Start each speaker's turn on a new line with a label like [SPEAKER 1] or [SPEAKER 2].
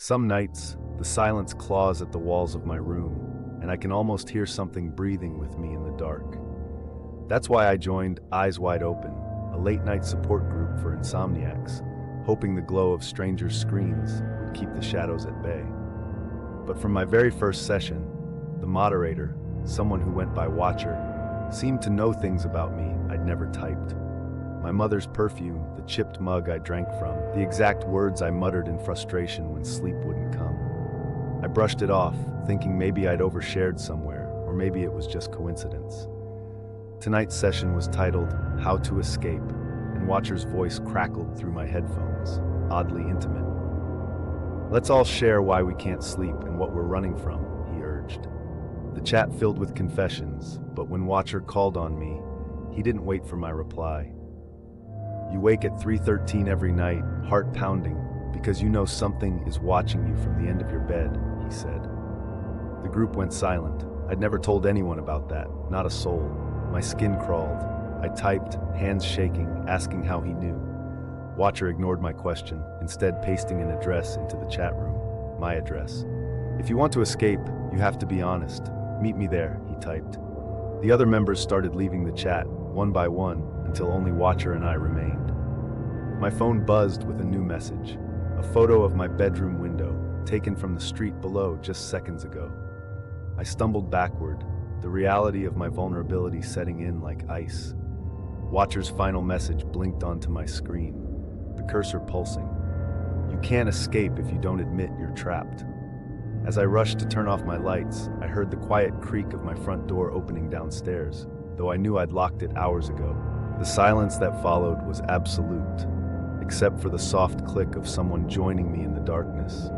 [SPEAKER 1] Some nights, the silence claws at the walls of my room, and I can almost hear something breathing with me in the dark. That's why I joined Eyes Wide Open, a late-night support group for insomniacs, hoping the glow of strangers' screens would keep the shadows at bay. But from my very first session, the moderator, someone who went by Watcher, seemed to know things about me I'd never typed. My mother's perfume, the chipped mug I drank from, the exact words I muttered in frustration when sleep wouldn't come. I brushed it off, thinking maybe I'd overshared somewhere, or maybe it was just coincidence. Tonight's session was titled How to Escape, and Watcher's voice crackled through my headphones, oddly intimate. "Let's all share why we can't sleep and what we're running from," he urged. The chat filled with confessions, but when Watcher called on me, he didn't wait for my reply. "You wake at 3:13 every night, heart pounding, because you know something is watching you from the end of your bed," he said. The group went silent. I'd never told anyone about that, not a soul. My skin crawled. I typed, hands shaking, asking how he knew. Watcher ignored my question, instead pasting an address into the chat room. My address. "If you want to escape, you have to be honest. Meet me there," he typed. The other members started leaving the chat, one by one, until only Watcher and I remained. My phone buzzed with a new message, a photo of my bedroom window, taken from the street below just seconds ago. I stumbled backward, the reality of my vulnerability setting in like ice. Watcher's final message blinked onto my screen, the cursor pulsing. "You can't escape if you don't admit you're trapped." As I rushed to turn off my lights, I heard the quiet creak of my front door opening downstairs, though I knew I'd locked it hours ago. The silence that followed was absolute, except for the soft click of someone joining me in the darkness.